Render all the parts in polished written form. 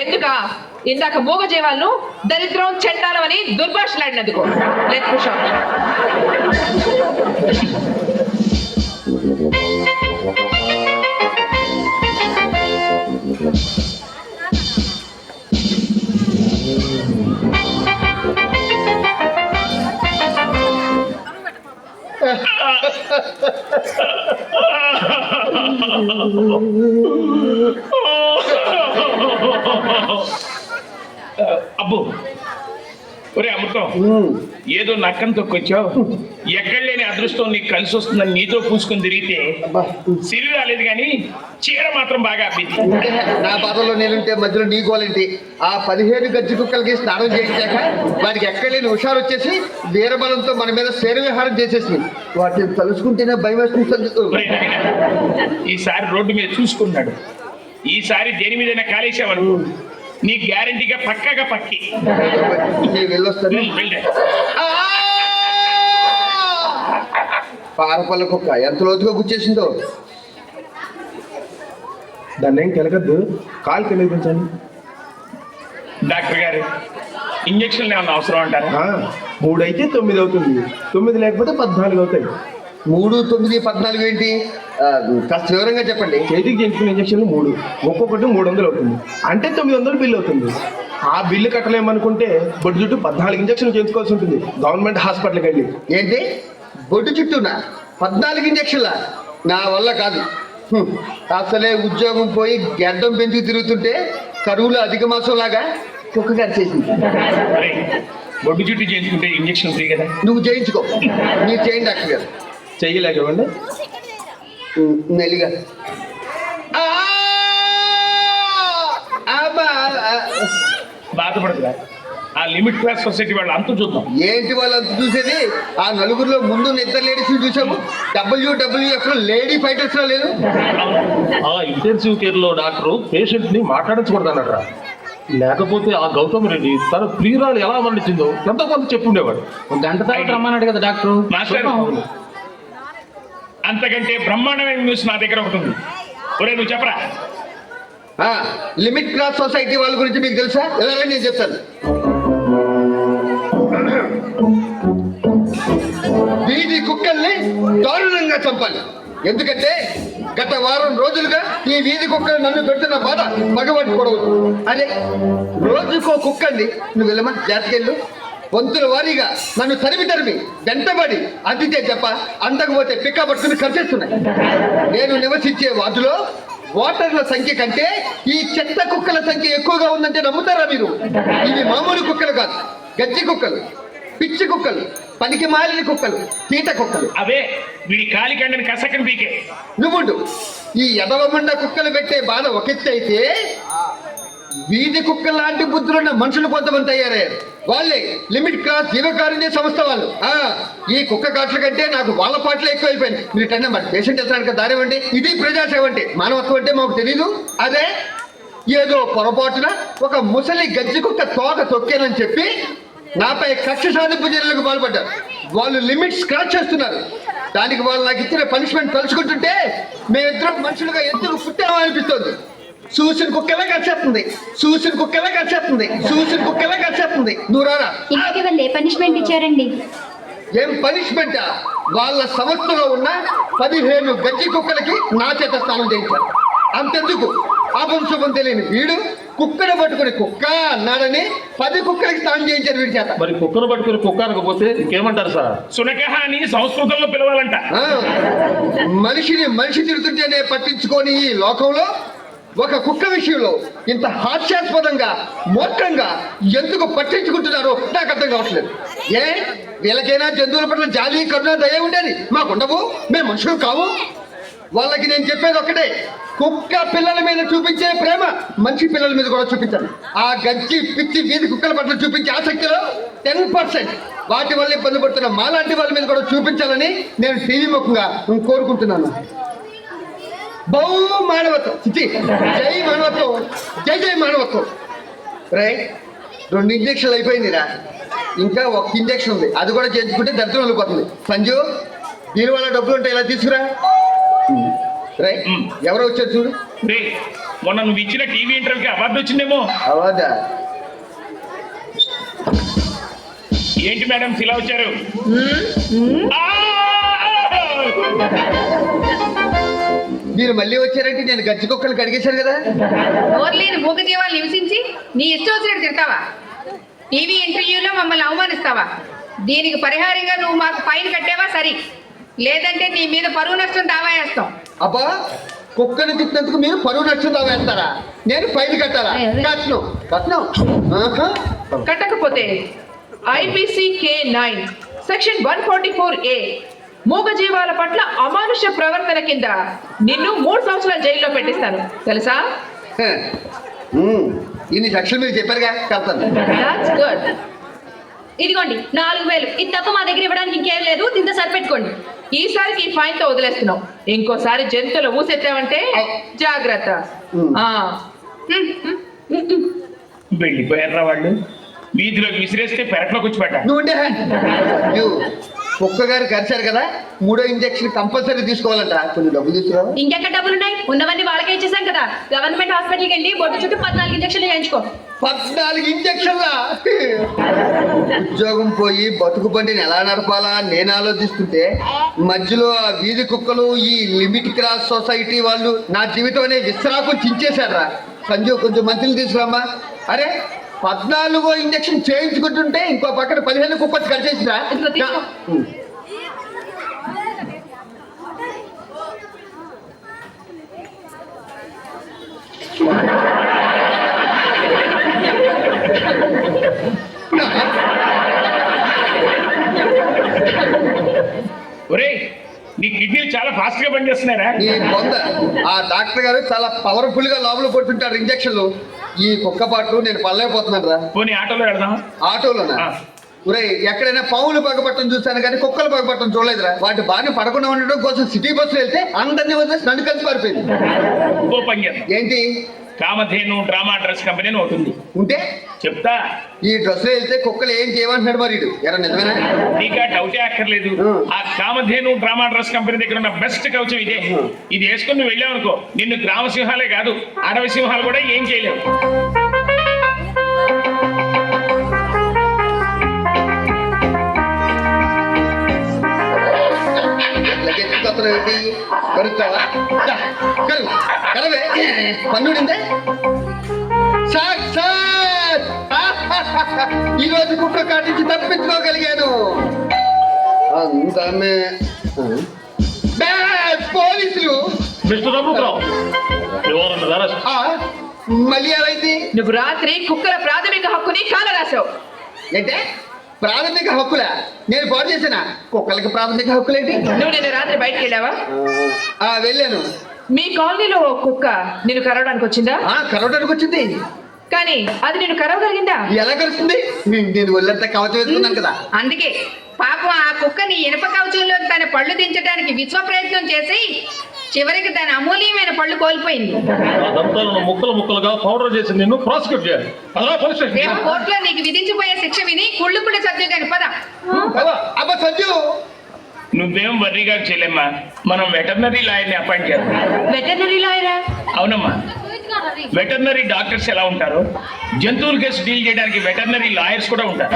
ఎందుక ఇందాక మూగజీవాలను దరిద్రం చెండాలం అని దుర్భాషలాడినందుకు. Let push up. అబ్బో ఒరే అమృతం, ఏదో నక్కని తొక్కొచ్చావు. ఎక్కడ లేని అదృష్టం నీకు కలిసి వస్తుందని నీతో పూసుకొని తిరిగితే సిరి రాలేదు, కానీ చీర మాత్రం బాగా అబ్బింది. నా బాధలో నేనుంటే మధ్యలో నీ గోలేంటి? ఆ 15 గజ్జి కుక్కలకి స్నానం చేయించాక వాటికి ఎక్కడ లేని హుషారు వచ్చేసి వీరబలంతో మన మీద శరీరవిహారం చేసేసి వాటిని తలుచుకుంటేనే భయం వేస్తుంది. ఈసారి రోడ్డు మీద చూసుకున్నాడు. ఈసారి దేని మీదైనా కాలేసావను నీ గ్యారంటీగా పక్కాగా పక్కి వెళ్ళొస్తాను. పారపల్ల కుక్క ఎంత లోతుగా గుచ్చేసిందో. దాన్ని ఏం కెలకద్దు, కాలు తెలియపించండి. డాక్టర్ గారు, ఇంజక్షన్లు ఏమన్నా అవసరం అంటారా? 3 అయితే 9 అవుతుంది, 9 లేకపోతే 14 అవుతాయి. 3, 9, 14 ఏంటి? కాస్త వివరంగా చెప్పండి. చేతికి చేయించుకున్న ఇంజక్షన్లు 3, ఒక్కొక్కటి 300 అవుతుంది, అంటే 900 బిల్లు అవుతుంది. ఆ బిల్లు కట్టలేమనుకుంటే బొడ్డు చుట్టూ 14 ఇంజక్షన్లు చేయించుకోవాల్సి ఉంటుంది గవర్నమెంట్ హాస్పిటల్కి వెళ్ళి. ఏంటి బొడ్డు చుట్టూనా 14 ఇంజక్షన్ల? నా వల్ల కాదు. అసలే ఉద్యోగం పోయి గడ్డం పెంచుకు తిరుగుతుంటే కరువులో అధిక మాసం లాగా కుక్క కరిచేసింది. బొడ్డు చుట్టూ చేయించుకుంటే ఇంజక్షన్ ఫ్రీ కదా. నువ్వు చేయించుకో. మీరు చేయండి డాక్టర్ గారు. చెయ్యలేకపోండి మెల్లిగా. బాధపడదురా, ఆ లిమిట్ క్లాస్ సొసైటీ వాళ్ళు అంత చూద్దాం. ఏంటి వాళ్ళు అంత చూసేది? ఆ నలుగురిలో ముందు ఇద్దరు లేడీస్ చూసాము. WWF లో లేడీ ఫైటర్స్ లో లేదు. ఆ ఇంటెన్సివ్ కేర్ లో డాక్టర్ పేషెంట్ ని మాట్లాడించకూడదన్నట్రా. లేకపోతే ఆ గౌతమ్ రెడ్డి తన ప్రియురాలు ఎలా మరణించిందో ఎంతో కొంత చెప్పుండేవాడు. 1 గంట తర్వాత రమ్మన్నాడు కదా డాక్టర్. మాస్టర్, అంతకంటే బ్రహ్మాండమైన న్యూస్ నా దగ్గర ఒకటి ఉంది. ఒరే నువ్వు చెప్పరా. లిమిట్ క్రాస్ సొసైటీ వాళ్ళ గురించి మీకు తెలుసా? ఎలా నేను చెప్తాను. వీధి కుక్కల్ని దారుణంగా చంపాలి. ఎందుకంటే గత వారం రోజులుగా ఈ వీధి కుక్కలు నన్ను పెడుతున్న బాధ మగవాడి పొడవు. అరే రోజుకో కుక్కండి. నువ్వు వెళ్ళమా, జాతకెళ్ళు. వంతుల వారీగా నన్ను తరిమి వెంటబడి అందితే తప్ప అందకపోతే పిక్క పట్టుకుని ఖర్చేస్తున్నాయి. నేను నివసించే వార్డులో ఓటర్ల సంఖ్య కంటే ఈ చెత్త కుక్కల సంఖ్య ఎక్కువగా ఉందంటే నమ్ముతారా మీరు? ఇవి మామూలు కుక్కలు కాదు, గజ్జి కుక్కలు, పిచ్చి కుక్కలు, పనికి మాలిన కుక్కలు, తీట కుక్కలు. అవే వీడి కాలికండని కసకని పీకే. నువ్వుండు. ఈ ఎదవమండ కుక్కలు పెట్టే బాధ ఒకెత్తైతే వీధి కుక్కల లాంటి బుద్ధులున్న మనుషులు కొంతమంది అయ్యారయ్యారు. వాళ్ళే లిమిట్ క్రాస్ జీవకారుణ్య సంస్థ వాళ్ళు. ఈ కుక్క కాట్ల కంటే నాకు వాళ్ళ పాటలు ఎక్కువైపోయింది. మీరు కన్నా మరి పేషెంట్ వెళ్తానికి దారి ఇవ్వండి. ఇది ప్రజాసేవ అంటే, మానవత్వం అంటే మాకు తెలీదు. అదే ఏదో పొరపాటున ఒక ముసలి గజ్జి కుక్క తోక తొక్కేనని చెప్పి నాపై కక్ష సాధింపు చర్యలకు పాల్పడ్డారు. వాళ్ళు లిమిట్ స్క్రాచ్ చేస్తున్నారు. దానికి వాళ్ళు నాకు ఇచ్చిన పనిష్మెంట్ తలుచుకుంటుంటే మేమిద్దరం మనుషులుగా ఎందుకు పుట్టామో అనిపిస్తుంది. చూసిన కుక్కలా కచ్చేస్తుంది, చూసిన కుక్కలా కచ్చేస్తుంది, చూసిన కుక్కలా కచ్చేస్తుంది. నువ్వు రారా. ఇంతకీ వాళ్ళు ఏ పనిష్మెంట్ ఇచ్చారండి? ఏం పనిష్మెంటా? వాళ్ళ సంస్థలో ఉన్న 15 గజ్జి కుక్కలకి నా చేత స్నానం చేయించారు. అంతెందుకు, అభంశుభం తెలియని వీడు కుక్కను పట్టుకుని కుక్క అన్నాడని 10 కుక్కలకి స్నానం చేయించారు వీడి చేత. మరి కుక్కను పట్టుకుని కుక్క అనకపోతే ఇంకేమంటారు సార్? సునకహ అని సంస్కృతంలో పిలవాలంట. మనిషి తిరుగుతుంటేనే పట్టించుకొని ఈ లోకంలో ఒక కుక్క విషయంలో ఇంత హాస్యాస్పదంగా మూర్ఖంగా ఎందుకు పట్టించుకుంటున్నారో నాకు అర్థం కావట్లేదు. వీళ్ళకైనా జంతువుల పట్ల జాలి కరుణ దయ ఉండేది, మాకుండవు. మేము మనుషులు కావు. వాళ్ళకి నేను చెప్పేది ఒక్కటే, కుక్క పిల్లల మీద చూపించే ప్రేమ మనిషి పిల్లల మీద కూడా చూపించాలి. ఆ గజ్జి పిచ్చి వీధి కుక్కల పట్ల చూపించే ఆసక్తిలో 10% వాటి వల్ల ఇబ్బంది పడుతున్న మాలాంటి వాళ్ళ మీద కూడా చూపించాలని నేను టీవీ ముఖంగా కోరుకుంటున్నాను. బహు మానవత్వం, జై మానవత్వం, జై జై మానవత్వం. రైట్, 2 ఇంజక్షన్లు అయిపోయిందిరా, ఇంకా 1 ఇంజక్షన్ ఉంది. అది కూడా చేయించుకుంటే దరిద్రం వెళ్ళిపోతుంది. సంజు, దీని వల్ల డబ్బులు ఉంటాయి, ఇలా తీసుకురా. రైట్, ఎవరో వచ్చారు చూడు. మొన్న నువ్వు ఇచ్చిన టీవీ ఇంటర్వ్యూకి అవార్డు వచ్చిందేమో. అవార్డా? ఏంటి మేడం ఇలా వచ్చారు? ఆ! మీరు మళ్ళీ వచ్చారంటే నేను గజ్జి కుక్కలు కడిగేశాను కదా. నోర్లేని మూగ జీవాలు నివసించి నీ ఇష్టం వచ్చినట్టు తిడతావా? టీవీ ఇంటర్వ్యూలో మమ్మల్ని అవమానిస్తావా? దీనికి పరిహారంగా నువ్వు మాకు ఫైన్ కట్టేవా సరి, లేదంటే నీ మీద పరువు నష్టం దావా వేస్తాం. అబ్బా, కుక్కని తిట్టినందుకు మీరు పరువు నష్టం వేస్తారా? నేను ఫైన్ కట్టాలా? కట్నం. ఆహా. కట్టకపోతే ఐపీసీ K9 సెక్షన్ 144A మూగ జీవాల పట్ల అమానుష ప్రవర్తన కింద నిన్ను 3 సంవత్సరాల జైల్లో పెట్టిస్తాను, తెలుసా? ఇన్ని లక్షలు మీరు చెప్పారుగా, కడతాను. That's good. ఇదిగోండి 4000. ఇది తప్ప మా దగ్గర ఇవ్వడానికి ఇంకేం లేదు, దీంతో సరిపెట్టుకోండి. ఈసారికి ఈ ఫైన్ తో వదిలేస్తున్నాం. ఇంకోసారి జంతువులు ఊసెత్తావంటే జాగ్రత్త. ఆ. వెళ్ళిపోయారా వాళ్ళు? వీధిలోకి విసిరేస్తే పెరట్లోకి వచ్చి పడ్డా. నువ్వు ఉండే కుక్క గారు కరిచారు కదా, 3వ ఇంజెక్షన్ కంపల్సరీ తీసుకోవాలంట. కొన్ని డబ్బులు తీసుకురా. ఇంకెక్కడ డబ్బులు ఉన్నాయి? ఉన్నవన్నీ వాళ్ళకే ఇచ్చేసాం కదా. గవర్నమెంట్ హాస్పిటల్కి వెళ్ళి బొట్టు చుట్టూ 14 ఇంజక్షన్లు చేయించుకో. 14 ఇంజక్షన్లా? ఉద్యోగం పోయి బతుకు బండిని ఎలా నడపాలా నేను ఆలోచిస్తుంటే మధ్యలో ఆ వీధి కుక్కలు, ఈ లిమిట్ క్రాస్ సొసైటీ వాళ్ళు నా జీవితం అనే విశ్రాకు చించేశారా. సంజు కొంచెం మంత్రులు తీసుకురామ్మా. అరే, 14వ ఇంజక్షన్ చేయించుకుంటుంటే ఇంకో పక్కన 15 కుక్కలు కలిసేసిందా? ఒరే, నీ కిడ్నీలు చాలా ఫాస్ట్ గా పనిచేస్తున్నారా? ఈ బొంద ఆ డాక్టర్ గారు చాలా పవర్ఫుల్ గా లోపల కొడుతుంటారు ఇంజక్షన్లు. ఈ కుక్క పాటు నేను పడలేకపోతున్నాను రా. పోనీ ఆటోలో వెళ్దాం. ఆటోలోనా? ఒరే, ఎక్కడైనా పావులు పగపట్టడం చూస్తాను కానీ కుక్కలు పగపట్టడం చూడలేదురా. వాటి బాగా పడకుండా ఉండడం కోసం సిటీ బస్సులో వెళ్తే అందరినీ వదిలేసి నన్ను కలిసి పారిపోయింది. ఓ పని చేద్దాం. ఏంటి? కామధేను డ్రామా డ్రెస్ కంపెనీ అని ఒకటి ఉంది, ఉంటే చెప్తా. ఈ డ్రెస్ లో వెళ్తే కుక్కలు ఏం చేయమంటున్నాడు మరి వీడు? ఎరా నిజమేనా? నీకా డౌటే అక్కర్లేదు. ఆ కామధేను డ్రామా డ్రెస్ కంపెనీ దగ్గర ఉన్న బెస్ట్ కవచం ఇదే. ఇది వేసుకుని నువ్వు వెళ్ళావు అనుకో, నిన్ను గ్రామ సింహాలే కాదు అడవి సింహాలు కూడా ఏం చేయలేవు. ఏంటి కరుస్తావా? కరవే, పన్నుడిందే. సాక్షాత్ ఈ రోజు కుక్క కాటించి తప్పించుకోగలిగాను. అంతమే పోలీసులు. మిస్టర్ అమృతరావు, మళ్ళీ ఏమైంది? నువ్వు రాత్రి కుక్కల ప్రాథమిక హక్కుని కాలరాశావు. ఏంటే ప్రాథమిక హక్కులా? నేను పాడు చేశానా? కుక్కలకి ప్రాథమిక హక్కులేంటి? నువ్వు నిన్న రాత్రి బయటికి వెళ్ళావా? వెళ్ళాను. మీ కాలనీలో ఓ కుక్క నిన్ను కరవడానికి వచ్చిందా? కరవడానికి వచ్చింది. కానీ అది నిన్ను కరవగలిగిందా? ఎలా కలుస్తుంది? నేను ఒళ్ళంతా కవచం వేసుకున్నాను కదా. అందుకే పాపం ఆ కుక్కని ఇనుప కవచంలో తన పళ్ళు దించడానికి విశ్వ ప్రయత్నం చేసి చివరికి దాని అమూల్యమైన పళ్ళు కోల్పోయింది. ముక్కలు ముక్కలుగా పౌడర్ చేసి నిన్ను ప్రాసిక్యూట్ చేయాలి. రేపు కోర్టులో నీకు విధించిపోయే శిక్ష విని కుళ్ళు సత్యం కానీ పద. అబ్బా సంజు, నువ్వేం వర్రీగా చేయలేమ్మా, మనం వెటర్నరీ లాయర్ని అపాయింట్ చేద్దాం. వెటర్నరీ లాయరా? అవునమ్మా, వెటర్నరీ డాక్టర్స్ ఎలా ఉంటారో జంతువుల కేసు డీల్ చేయడానికి వెటర్నరీ లాయర్స్ కూడా ఉంటారు.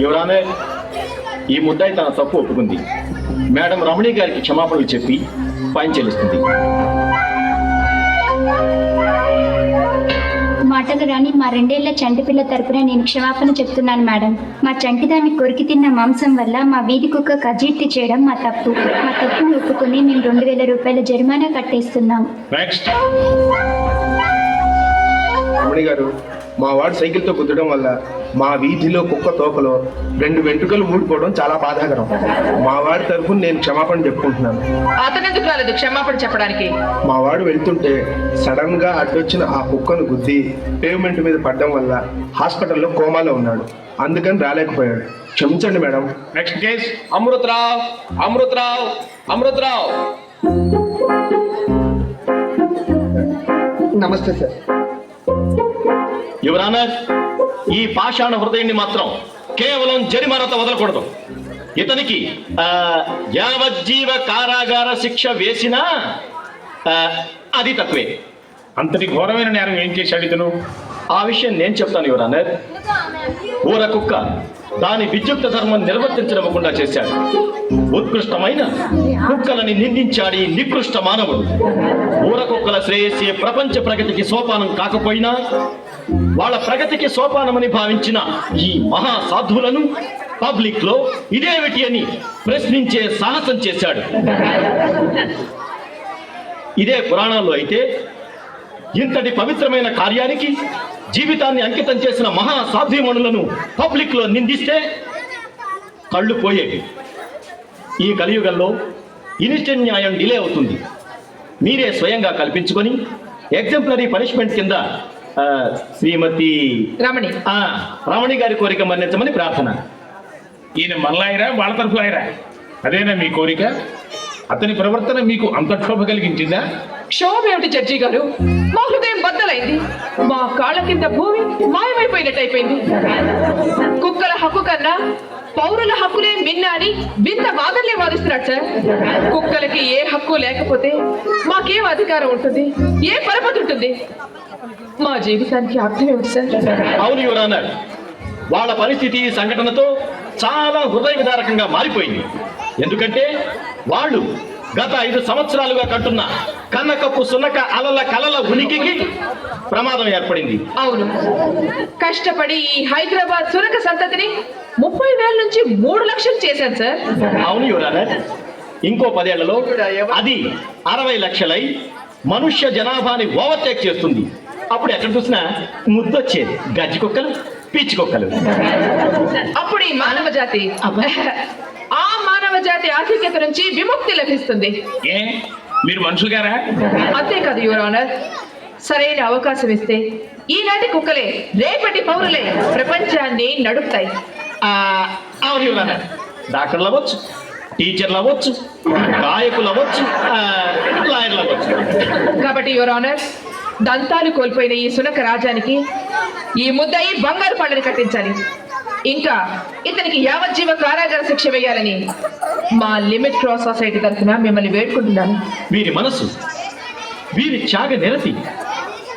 యువరానే, ఈ ముద్దాయి తన తప్పు ఒప్పుకుంది. మేడం రమణి గారికి క్షమాపణలు చెప్పి ఫైన్ చెల్లిస్తుంది. మాటలు రాని మా 2 ఏళ్ల చంటి పిల్ల తరపున నేను క్షమాపణ చెప్తున్నాను మేడం. మా చంటిదాన్ని కొరికి తిన్న మాంసం వల్ల మా వీధి కుక్క కజీర్తి చేయడం మా తప్పు. మా తప్పును ఒప్పుకొని మేము 2000 రూపాయల జరిమానా కట్టేస్తున్నాం. రమణి గారు, మా వాడు సైకిల్తో గుద్దడం వల్ల మా వీధిలో కుక్క తోకలో 2 వెంట్రుకలు ఊడిపోవడం చాలా బాధాకరం. మా వాడి తరఫున నేను క్షమాపణ చెప్పుకుంటున్నాను. అతను ఎందుకు రాలేదు క్షమాపణ చెప్పడానికి? మా వాడు వెళ్తుంటే సడన్ గా అడ్డొచ్చిన ఆ కుక్కను గుద్ది పేవ్మెంట్ మీద పడ్డం వల్ల హాస్పిటల్లో కోమాలో ఉన్నాడు. అందుకని రాలేకపోయాడు. క్షమించండి madam. Next case. Amrutha Rao, Amrutha Rao, Amrutha Rao. నమస్తే సార్. యువరానర్, ఈ పాషాణ హృదయాన్ని మాత్రం కేవలం జరిమానాతో వదలకూడదు. ఇతనికి యావజ్జీవ కారాగార శిక్ష వేసినా అది తక్కువే. అంతటి ఘోరమైన నేరం ఏం చేశాడు ఇతను? ఆ విషయం నేను చెప్తాను యువర్ ఆనర్. ఊర కుక్క దాని విద్యుక్త ధర్మం నిర్వర్తించనివ్వకుండా చేశాడు. ఉత్కృష్టమైన కుక్కలని నిందించాడు ఈ నికృష్ట మానవుడు. ఊర కుక్కల శ్రేయస్సే ప్రపంచ ప్రగతికి సోపానం కాకపోయినా వాళ్ళ ప్రగతికి సోపానమని భావించిన ఈ మహా సాధువులను పబ్లిక్ లో ఇదేమిటి అని ప్రశ్నించే సాహసం చేశాడు. ఇదే పురాణాల్లో అయితే ఇంతటి పవిత్రమైన కార్యానికి జీవితాన్ని అంకితం చేసిన మహా సాధ్వీమణులను పబ్లిక్ లో నిందిస్తే కళ్ళు పోయేవి. ఈ కలియుగంలో ఇన్స్టెంట్ న్యాయం డిలే అవుతుంది. మీరే స్వయంగా కల్పించుకొని ఎగ్జంప్లరీ పనిష్మెంట్ కింద శ్రీమతి రమణి గారి కోరిక మన్నించమని ప్రార్థన. ఈయన మల్లాయరా వాళ్ళ తరఫు ఆయరా? అదేనా మీ కోరిక? అతని ప్రవర్తన మీకు అంత క్షోభ కలిగించిందా? క్షోభ ఏమిటి జడ్జి గారు? మా హృదయం బద్దలైంది. మా కాళ్ళ కింద భూమి మాయమైపోయినట్టయిపోయింది. కుక్కల హక్కు కన్నా పౌరుల హక్కులే మిన్న అని వింత వాదనలే వాదిస్తున్నాడు సార్. కుక్కలకి ఏ హక్కు లేకపోతే మాకేం అధికారం ఉంటుంది? ఏ పరపతి ఉంటుంది? మా జీవితానికి అర్థం ఏమిటి సార్? అవును యువర్ ఆనర్, వాళ్ళ పరిస్థితి సంఘటనతో చాలా హృదయ విదారకంగా మారిపోయింది. ఎందుకంటే వాళ్ళు గత 5 సంవత్సరాలుగా కట్టున్న కన్నకప్పు సునక అలల కలల ఉనికికి ప్రమాదం ఏర్పడింది. అవును, కష్టపడి ఈ హైదరాబాద్ సునక సంతతిని 30,000 నుంచి 3 లక్షలు చేశాను సార్. అవును యువర్ ఆనర్, ఇంకో 10 ఏళ్లలో అది 60 లక్షలై మనుష్య జనాభాని ఓవర్టేక్ చేస్తుంది. అప్పుడు ఎక్కడ చూసినా ముద్దొచ్చేది గజ్జి కుక్కలు, పిచ్చి కుక్కలు. అప్పుడు ఈ మానవ జాతి ఆ మానవ జాతి ఆధిక్యత నుంచి విముక్తి లభిస్తుంది. ఏ మీరు మనుషులు గారా? అంతేకాదు యువర్ ఆనర్, సరైన అవకాశం ఇస్తే ఈనాటి కుక్కలే రేపటి పౌరులే ప్రపంచాన్ని నడుపుతాయి. అవును యువర్ ఆనర్, డాక్టర్లు అవ్వచ్చు, టీచర్లు అవ్వచ్చు, గాయకులు అవ్వచ్చు, లాయర్లు అవ్వచ్చు. కాబట్టి యువర్ ఆనర్, దంతాలు కోల్పోయిన ఈ సునక రాజానికి ఈ ముద్దాయి బంగారు పళ్ళని కట్టించాలి. ఇంకా ఇతనికి యావజ్జీవ కారాగార శిక్ష వేయాలని మా లిమిట్ క్రాస్ సొసైటీ తరఫున మిమ్మల్ని వేడుకుంటున్నాను. వీరి మనసు, వీరి త్యాగ నిరతి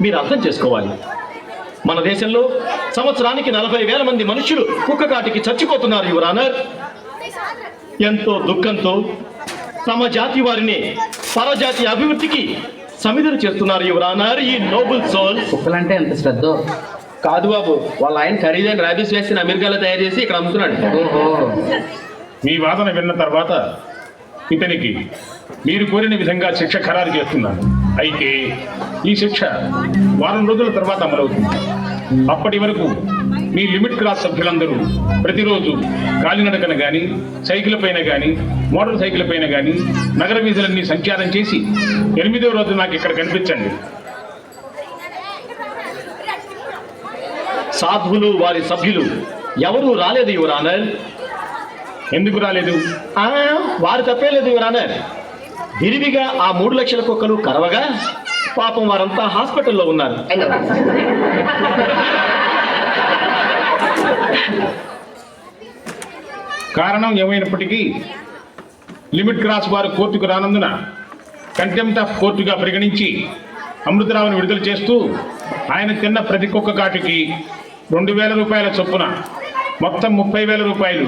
మీరు అర్థం చేసుకోవాలి. మన దేశంలో సంవత్సరానికి 40,000 మంది మనుషులు కుక్క కాటికి చచ్చిపోతున్నారు యువర్ ఆనర్. ఎంతో దుఃఖంతో తమ జాతి వారిని పరజాతి అభివృద్ధికి సమిధులు చేస్తున్నారు యువర్ ఆనర్ ఈ నోబుల్ సోల్. కుక్కలంటే ఎంత శ్రద్ధ కాదు బాబు, వాళ్ళ ఆయన ఖరీదైన ర్యాబీస్ వ్యాక్సిన్ అమెరికాలో తయారు చేసి ఇక్కడ అమ్ముతున్నాడు. ఓహో, మీ వాదన విన్న తర్వాత ఇతనికి మీరు కోరిన విధంగా శిక్ష ఖరారు చేస్తున్నాను. అయితే ఈ శిక్ష వారం రోజుల తర్వాత అమలవుతుంది. అప్పటి వరకు మీ లిమిట్ క్రాస్ సభ్యులందరూ ప్రతిరోజు కాలినడకన కానీ, సైకిల్ పైన కానీ, మోటార్ సైకిల్ పైన కానీ నగర వీధులన్నీ సంచారం చేసి 8వ రోజు నాకు ఇక్కడ కనిపించండి. సాధువులు వారి సభ్యులు ఎవరూ రాలేదు యువర్ ఆనర్. ఎందుకు రాలేదు? వారు తప్పేలేదు యువర్ ఆనర్. విరివిగా ఆ 3 లక్షల కుక్కలు కరవగా పాపం వారంతా హాస్పిటల్లో ఉన్నారు. కారణం ఏమైనప్పటికీ లిమిట్ క్రాస్ వారు కోర్టుకు రానందున కంటెంప్ట్ ఆఫ్ కోర్టుగా పరిగణించి అమృతరావును విడుదల చేస్తూ ఆయన తిన్న ప్రతి కుక్క కాటికి 2,000 రూపాయల చొప్పున మొత్తం 30,000 రూపాయలు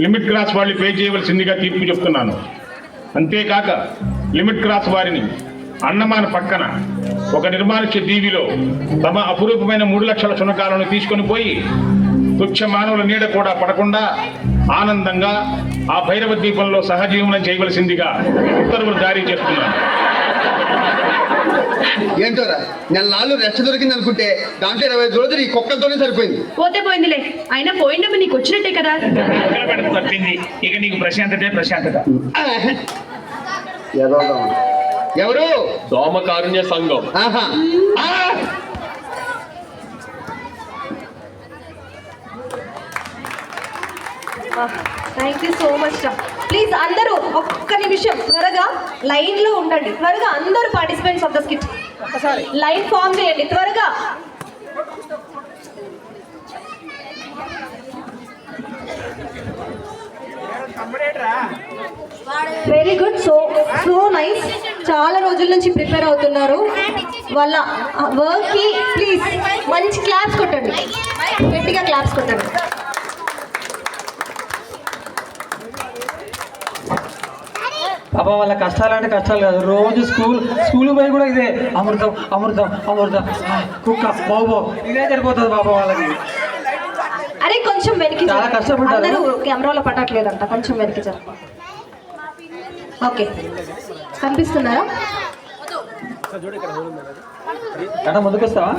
లిమిట్ క్రాస్ వాళ్ళు పే చేయవలసిందిగా తీర్పు చెప్తున్నాను. అంతేకాక లిమిట్ క్రాస్ వారిని అన్నమాన పక్కన ఒక నిర్మానుష్య దీవిలో తమ అపురూపమైన 3 లక్షల శునకాలను తీసుకొని పోయి తుచ్చ మానవుల నీడ కూడా పడకుండా ఆనందంగా ఆ భైరవ ద్వీపంలో సహజీవనం చేయవలసిందిగా ఉత్తర్వులు జారీ చేస్తున్నాను. ఏంటోరా, 4 నెలలు రెస్ట్ దొరికింది అనుకుంటే దాంట్లో 25 రోజులు ఈ కుక్కలతోనే సరిపోయింది. పోతే పోయిందిలే, అయినా పోయినప్పుడు నీకు వచ్చినట్టే కదా. తప్పింది, ఇక నీకు ప్రశాంతతే ప్రశాంతత. ఎవరు? దోమ కారుణ్య సంఘం. ఆహా, thank you so much. Please అందరూ ఒక్క నిమిషం త్వరగా లైన్ లో ఉండండి. త్వరగా అందరూ participants of the skit line form చేయండి త్వరగా. Very good. So nice. చాలా రోజుల నుంచి ప్రిపేర్ అవుతున్నారు. వాళ్ళ వర్క్ కి ప్లీజ్ మంచి క్లాప్స్ కొట్టండి, గట్టిగా క్లాప్స్ కొట్టండి. పాప వాళ్ళ కష్టాలు అంటే కష్టాలు కాదు, రోజు స్కూల్ పోయి కూడా ఇదే అమృతం అమృతం అమృతం కుక్క బాబో ఇదే సరిపోతుంది పాప వాళ్ళకి. అరే కొంచెం వెనక్కి చాలా కష్టపడ్డారు. అందరూ కెమెరాలో పట్టట్లేదంట, కొంచెం వెనక్కి జరగ. ఓకే, కనిపిస్తున్నారా? ముందుకు వస్తావా?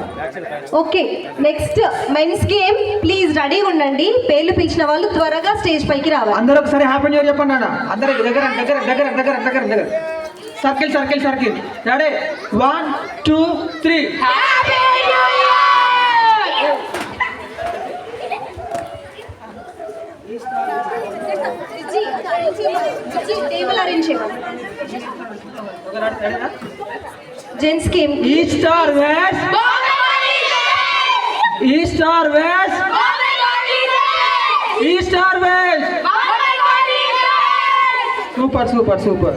Okay, next men's game. Please ready ఉండండి. పేర్లు పిలిచిన వాళ్ళు త్వరగా స్టేజ్ పైకి రావాలి. అందరూ ఒకసారి హ్యాపీ న్యూ ఇయర్ చెప్పండి అన్న. అందరూ దగ్గర దగ్గర దగ్గర దగ్గర దగ్గర దగ్గర circle circle circle. Ready 1 2 3. Table arrange చేయాలి. Gents game. East or west, east or west, east or west. Super super super.